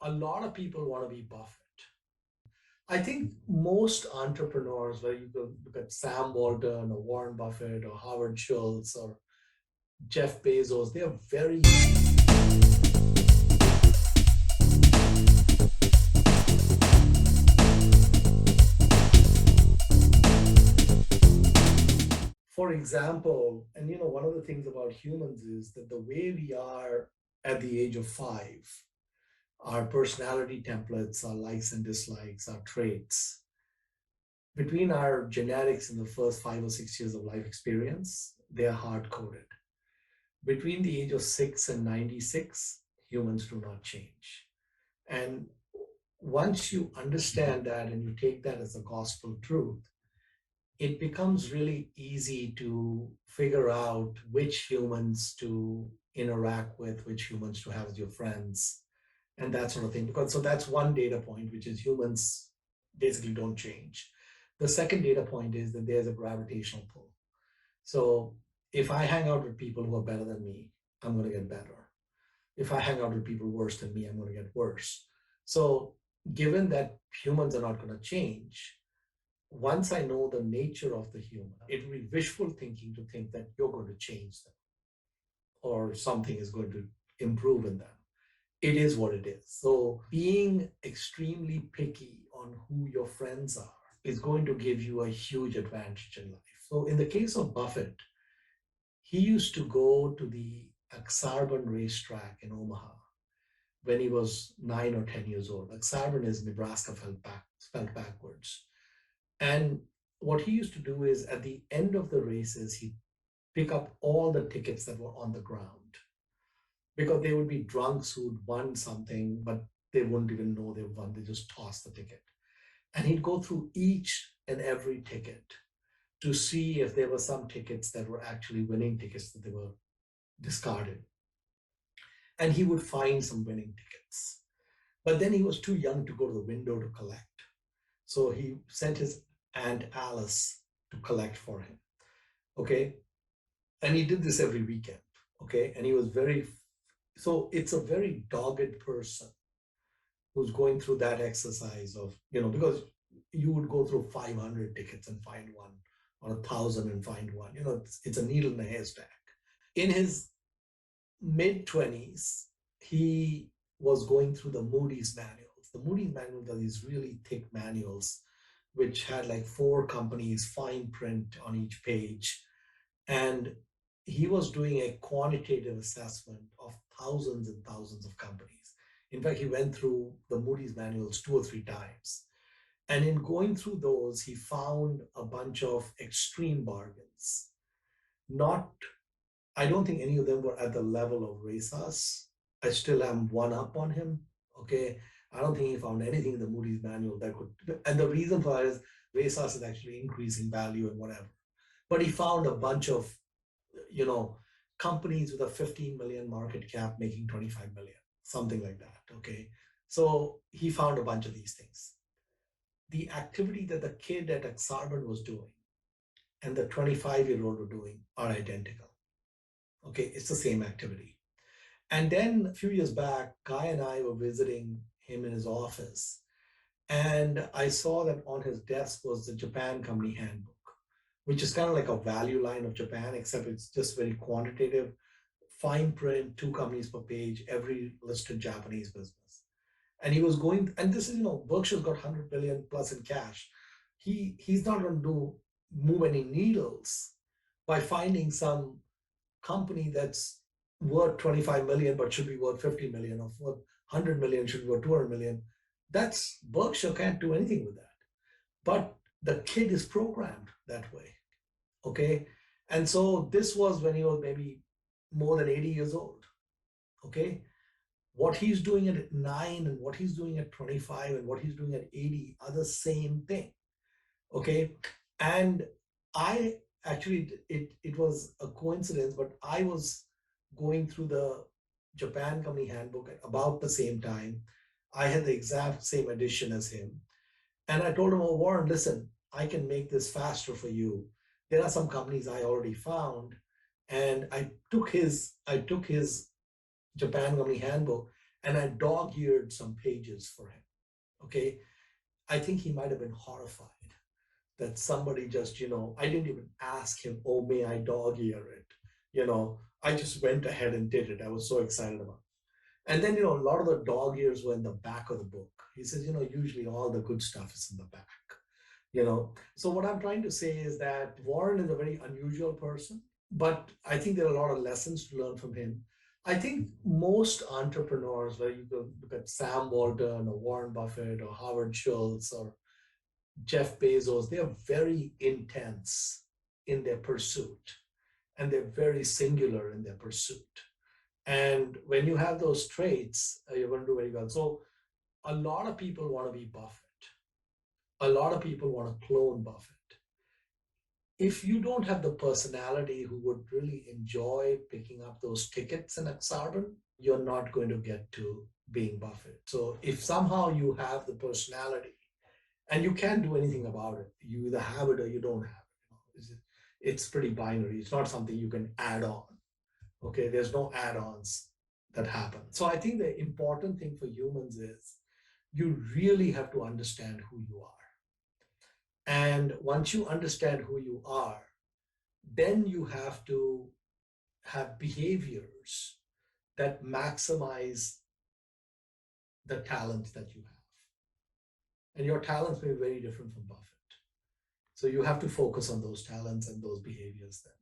A lot of people want to be Buffett. I think most entrepreneurs, whether you go look at Sam Walton or Warren Buffett or Howard Schultz or Jeff Bezos, they are very, for example, and one of the things about humans is that the way we are at the age of 5, our personality templates, our likes and dislikes, our traits, between our genetics in the first 5 or 6 years of life experience, they are hard coded. Between the age of 6 and 96, humans do not change. And once you understand that and you take that as a gospel truth, it becomes really easy to figure out which humans to interact with, which humans to have as your friends, and that sort of thing. Because so that's one data point, which is humans basically don't change. The second data point is that there's a gravitational pull. So if I hang out with people who are better than me, I'm going to get better. If I hang out with people worse than me, I'm going to get worse. So given that humans are not going to change, once I know the nature of the human, it will be wishful thinking to think that you're going to change them or something is going to improve in them. It is what it is. So being extremely picky on who your friends are is going to give you a huge advantage in life. So in the case of Buffett, he used to go to the Aksarban racetrack in Omaha when he was 9 or 10 years old. Aksarban is Nebraska spelled backwards. And what he used to do is at the end of the races, he'd pick up all the tickets that were on the ground because they would be drunks who'd won something, but they wouldn't even know they won. They just tossed the ticket. And he'd go through each and every ticket to see if there were some tickets that were actually winning tickets that they were discarded. And he would find some winning tickets. But then he was too young to go to the window to collect. So he sent his Aunt Alice to collect for him. Okay. And he did this every weekend. Okay. And he was so it's a very dogged person who's going through that exercise of, because you would go through 500 tickets and find one, or 1,000 and find one. It's a needle in a haystack. In his mid 20s, he was going through the Moody's manuals. The Moody's manuals are these really thick manuals, which had like 4 companies, fine print on each page. And he was doing a quantitative assessment of thousands and thousands of companies. In fact, he went through the Moody's manuals 2 or 3 times. And in going through those, he found a bunch of extreme bargains. Not, I don't think any of them were at the level of Resas. I still am one up on him. Okay. I don't think he found anything in the Moody's manual that could, and the reason for that is Resas is actually increasing value and whatever. But he found a bunch of, you know, companies with a 15 million market cap making 25 million, something like that. Okay. So he found a bunch of these things. The activity that the kid at Aksarban was doing and the 25-year-old were doing are identical. Okay. It's the same activity. And then a few years back, Guy and I were visiting him in his office. And I saw that on his desk was the Japan Company Handbook, which is kind of like a value line of Japan, except it's just very quantitative, fine print, 2 companies per page, every listed Japanese business. And he was going, and this is, Berkshire's got 100 billion plus in cash. He's not going to move any needles by finding some company that's worth 25 million but should be worth 50 million, or worth 100 million should be worth 200 million. That's Berkshire can't do anything with that. But the kid is programmed that way. Okay. And so this was when he was maybe more than 80 years old. Okay. What he's doing at 9 and what he's doing at 25 and what he's doing at 80 are the same thing. Okay. And I actually, it was a coincidence, but I was going through the Japan Company Handbook at about the same time. I had the exact same edition as him. And I told him, oh, Warren, listen, I can make this faster for you. There are some companies I already found. And I took his Japan Company Handbook and I dog-eared some pages for him. Okay. I think he might have been horrified that somebody just, I didn't even ask him, oh, may I dog ear it? I just went ahead and did it. I was so excited about it. And then, a lot of the dog ears were in the back of the book. He says, usually all the good stuff is in the back. So what I'm trying to say is that Warren is a very unusual person, but I think there are a lot of lessons to learn from him. I think most entrepreneurs, whether you go look at Sam Walton or Warren Buffett or Howard Schultz or Jeff Bezos, they are very intense in their pursuit, and they're very singular in their pursuit. And when you have those traits, you're going to do very well. So a lot of people want to be Buffett. A lot of people want to clone Buffett. If you don't have the personality who would really enjoy picking up those tickets in Exarban, you're not going to get to being Buffett. So if somehow you have the personality and you can't do anything about it, you either have it or you don't have it. It's pretty binary. It's not something you can add on. Okay, there's no add-ons that happen. So I think the important thing for humans is you really have to understand who you are. And once you understand who you are, then you have to have behaviors that maximize the talents that you have. And your talents may be very different from Buffett. So you have to focus on those talents and those behaviors then.